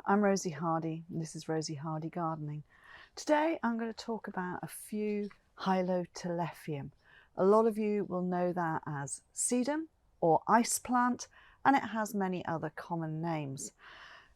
I'm Rosie Hardy and this is Rosie Hardy Gardening. Today I'm going to talk about a few Hylotelephium. A lot of you will know that as Sedum or ice plant, and it has many other common names.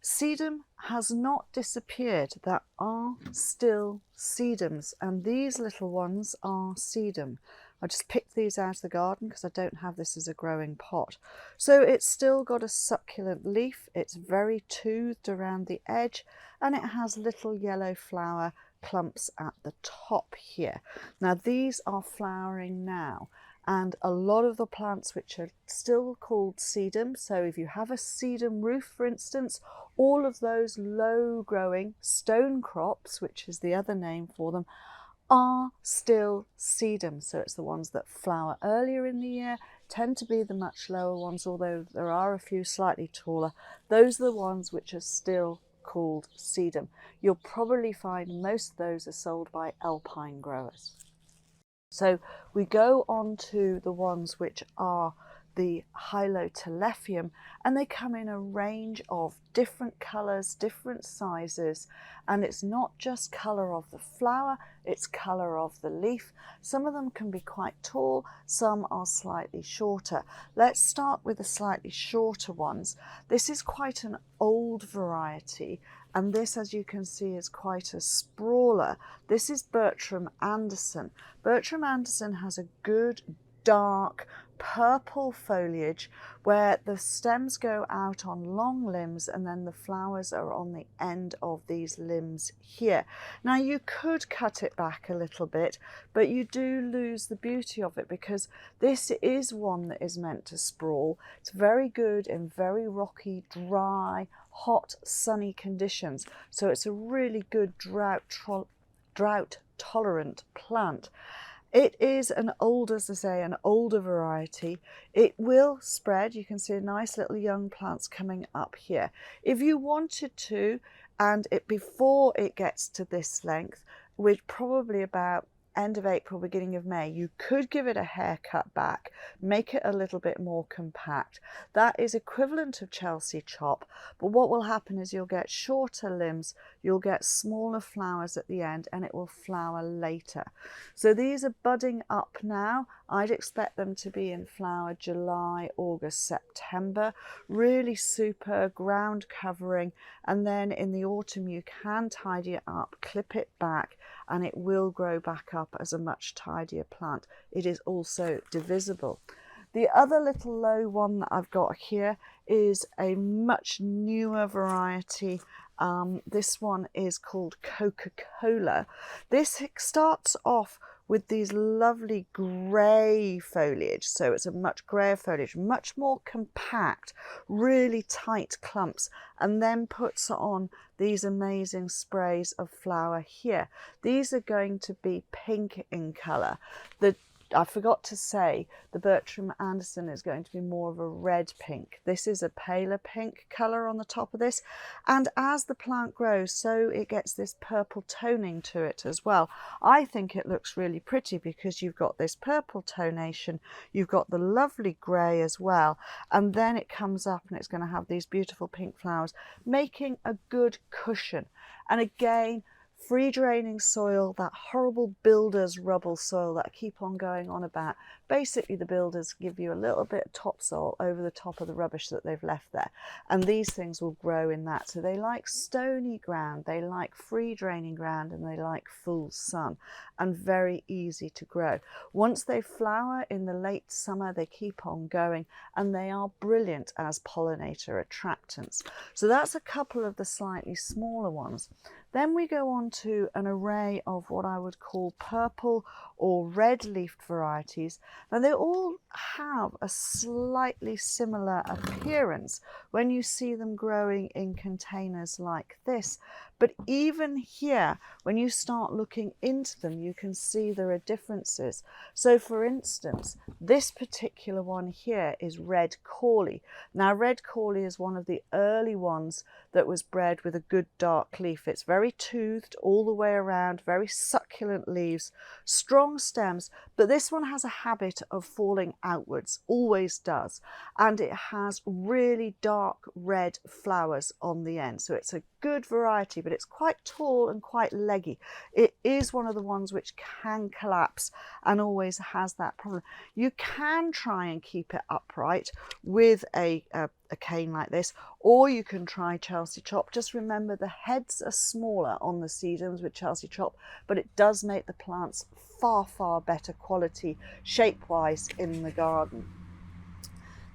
Sedum has not disappeared. There are still sedums, and these little ones are sedum. I just picked these out of the garden because I don't have this as a growing pot. So it's still got a succulent leaf, it's very toothed around the edge, and it has little yellow flower clumps at the top here. Now these are flowering now, and a lot of the plants which are still called sedum, so if you have a sedum roof for instance, all of those low growing Stonecrops, which is the other name for them, are still sedum. So it's the ones that flower earlier in the year, tend to be the much lower ones, although there are a few slightly taller. Those are the ones which are still called sedum. You'll probably find most of those are sold by alpine growers. So we go on to the ones which are the Hylotelephium, and they come in a range of different colours, different sizes, and it's not just colour of the flower, it's colour of the leaf. Some of them can be quite tall, some are slightly shorter. Let's start with the slightly shorter ones. This is quite an old variety, and this, as you can see, is quite a sprawler. This is Bertram Anderson. Bertram Anderson has a good dark purple foliage where the stems go out on long limbs and then the flowers are on the end of these limbs here. Now you could cut it back a little bit, but you do lose the beauty of it because this is one that is meant to sprawl. It's very good in very rocky, dry, hot, sunny conditions, so it's a really good drought tolerant plant. It is an older, as I say, an older variety. It will spread. You can see nice little young plants coming up here. If you wanted to, and before it gets to this length, which probably about end of April, beginning of May, you could give it a haircut back, make it a little bit more compact. That is equivalent of Chelsea chop, but what will happen is you'll get shorter limbs, you'll get smaller flowers at the end, and it will flower later. So these are budding up now. I'd expect them to be in flower July, August, September. Really super ground covering, and then in the autumn you can tidy it up, clip it back, and it will grow back up as a much tidier plant. It is also divisible. The other little low one that I've got here is a much newer variety. This one is called Coca-Cola. This starts off with these lovely grey foliage, so it's a much greyer foliage, much more compact, really tight clumps, and then puts on these amazing sprays of flower here. These are going to be pink in colour. I forgot to say, the Bertram Anderson is going to be more of a red pink. This is a paler pink colour on the top of this, and as the plant grows, so it gets this purple toning to it as well. I think it looks really pretty because you've got this purple tonation, you've got the lovely grey as well, and then it comes up and it's going to have these beautiful pink flowers, making a good cushion. And again, free draining soil, that horrible builder's rubble soil that I keep on going on about. Basically the builders give you a little bit of topsoil over the top of the rubbish that they've left there, and these things will grow in that. So they like stony ground, they like free draining ground, and they like full sun, and very easy to grow. Once they flower in the late summer, they keep on going, and they are brilliant as pollinator attractants. So that's a couple of the slightly smaller ones. Then we go on to an array of what I would call purple or red-leafed varieties. Now they all have a slightly similar appearance when you see them growing in containers like this. But even here, when you start looking into them, you can see there are differences. So for instance, this particular one here is Red Cauli. Now Red Cauli is one of the early ones that was bred with a good dark leaf. It's very toothed all the way around, very succulent leaves, strong stems, but this one has a habit of falling outwards, always does, and it has really dark red flowers on the end. So it's a good variety, but it's quite tall and quite leggy. It is one of the ones which can collapse and always has that problem. You can try and keep it upright with a cane like this, or you can try Chelsea chop. Just remember the heads are smaller on the sedums with Chelsea chop, but it does make the plants far better quality shape-wise in the garden.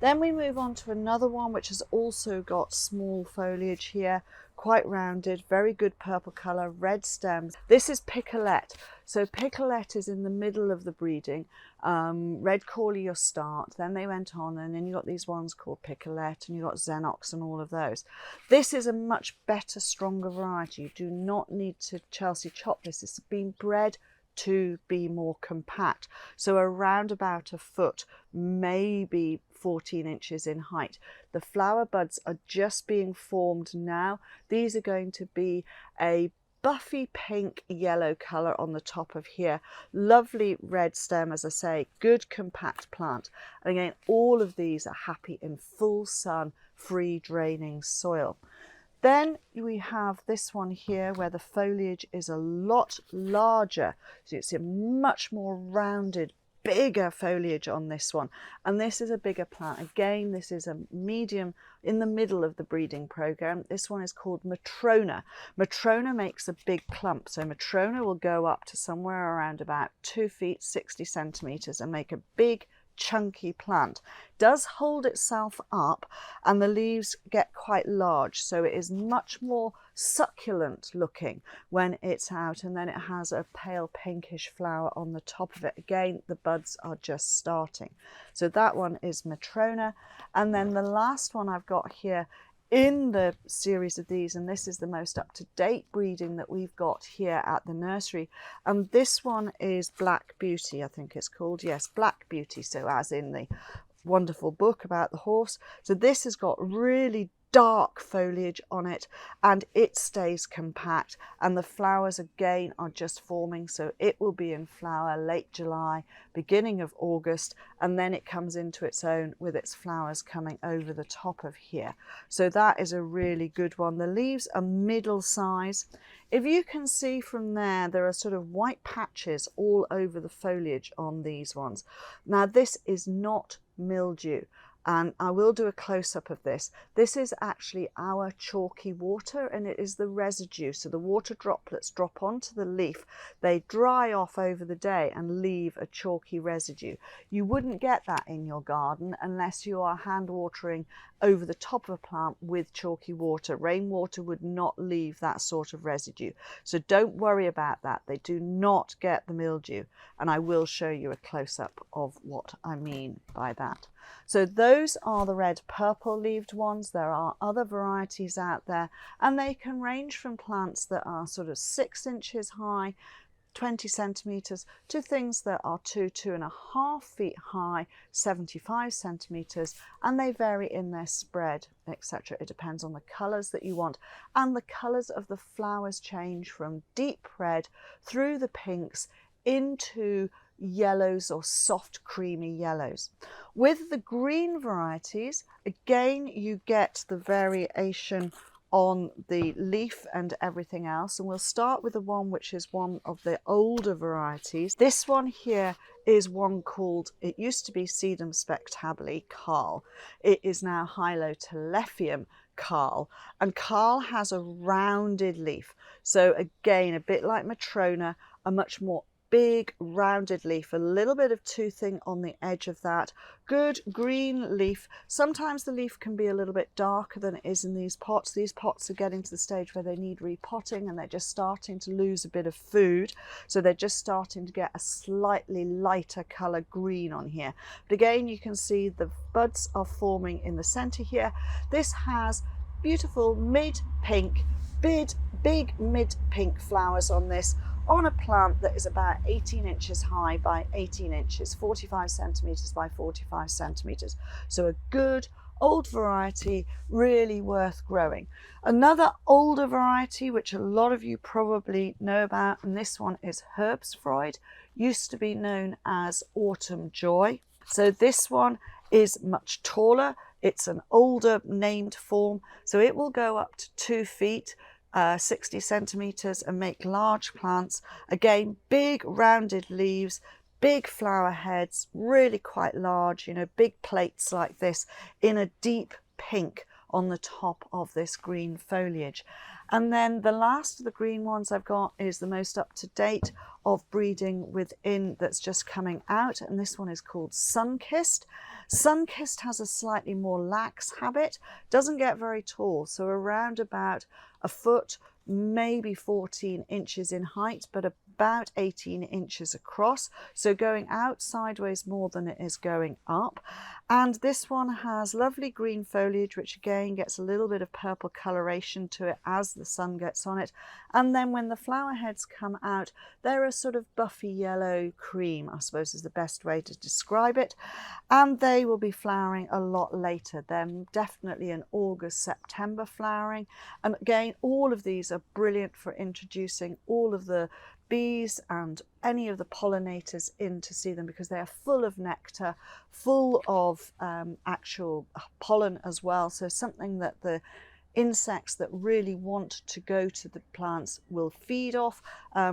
Then we move on to another one which has also got small foliage here, quite rounded, very good purple colour, red stems. This is Picolette. So Picolette is in the middle of the breeding. Red Cauli your start, then they went on, and then you got these ones called Picolette, and you got Xenox and all of those. This is a much better, stronger variety. You do not need to Chelsea chop this. It's been bred to be more compact, so around about a foot, maybe 14 inches in height. The flower buds are just being formed now. These are going to be a buffy pink yellow colour on the top of here. Lovely red stem, as I say, good compact plant. And again, all of these are happy in full sun, free draining soil. Then we have this one here where the foliage is a lot larger. So it's a much more rounded, bigger foliage on this one. And this is a bigger plant. Again, this is a medium in the middle of the breeding program. This one is called Matrona. Matrona makes a big clump. So Matrona will go up to somewhere around about 2 feet 60 centimeters and make a big chunky plant. Does hold itself up and the leaves get quite large, so it is much more succulent looking when it's out, and then it has a pale pinkish flower on the top of it. Again, the buds are just starting. So that one is Matrona. And then the last one I've got here in the series of these, and this is the most up-to-date breeding that we've got here at the nursery, and this one is Black Beauty, I think it's called. Yes, Black Beauty, so as in the wonderful book about the horse. So this has got really dark foliage on it, and it stays compact, and the flowers again are just forming, so it will be in flower late July, beginning of August, and then it comes into its own with its flowers coming over the top of here. So that is a really good one. The leaves are middle size. If you can see from there, there are sort of white patches all over the foliage on these ones. Now this is not mildew, and I will do a close-up of this. This is actually our chalky water, and it is the residue. So the water droplets drop onto the leaf, they dry off over the day and leave a chalky residue. You wouldn't get that in your garden unless you are hand watering over the top of a plant with chalky water. Rainwater would not leave that sort of residue. So don't worry about that. They do not get the mildew, and I will show you a close-up of what I mean by that. So those are the red purple leaved ones. There are other varieties out there, and they can range from plants that are sort of 6 inches high, 20 centimeters, to things that are 2.5 feet high, 75 centimeters, and they vary in their spread, etc. It depends on the colors that you want, and the colors of the flowers change from deep red through the pinks into yellows or soft creamy yellows. With the green varieties, again you get the variation on the leaf and everything else, and we'll start with the one which is one of the older varieties. This one here is one called, it used to be Sedum spectabile Carl, it is now Hylotelephium Carl, and Carl has a rounded leaf, so again a bit like Matrona, a much more big rounded leaf, a little bit of toothing on the edge of that, good green leaf. Sometimes the leaf can be a little bit darker than it is in these pots. These pots are getting to the stage where they need repotting, and they're just starting to lose a bit of food, so they're just starting to get a slightly lighter colour green on here. But again, you can see the buds are forming in the centre here. This has beautiful mid-pink, big mid-pink flowers on this, on a plant that is about 18 inches high by 18 inches, 45 centimeters by 45 centimeters. So a good old variety, really worth growing. Another older variety, which a lot of you probably know about, and this one is Herbstfreude, used to be known as Autumn Joy. So this one is much taller. It's an older named form, so it will go up to 2 feet, 60 centimeters, and make large plants. Again, big rounded leaves, big flower heads, really quite large, you know, big plates like this in a deep pink on the top of this green foliage. And then the last of the green ones I've got is the most up to date of breeding within that's just coming out, and this one is called Sunkissed. Sunkissed has a slightly more lax habit, doesn't get very tall, so around about a foot, maybe 14 inches in height, but about 18 inches across, so going out sideways more than it is going up. And this one has lovely green foliage, which again gets a little bit of purple coloration to it as the sun gets on it. And then when the flower heads come out, they're a sort of buffy yellow cream, I suppose is the best way to describe it. And they will be flowering a lot later. They're definitely an August, September flowering. And again, all of these are brilliant for introducing all of the bees and any of the pollinators in to see them, because they are full of nectar, full of actual pollen as well. So something that the insects that really want to go to the plants will feed off.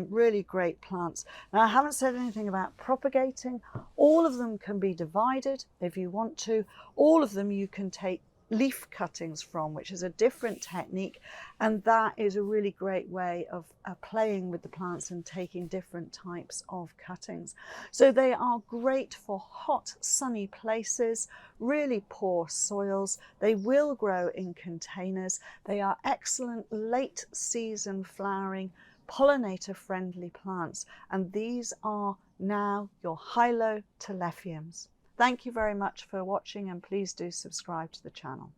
Really great plants. Now, I haven't said anything about propagating. All of them can be divided if you want to. All of them you can take leaf cuttings from, which is a different technique, and that is a really great way of playing with the plants and taking different types of cuttings. So they are great for hot, sunny places, really poor soils. They will grow in containers. They are excellent late season flowering, pollinator friendly plants, and these are now your Hylotelephiums. Thank you very much for watching, and please do subscribe to the channel.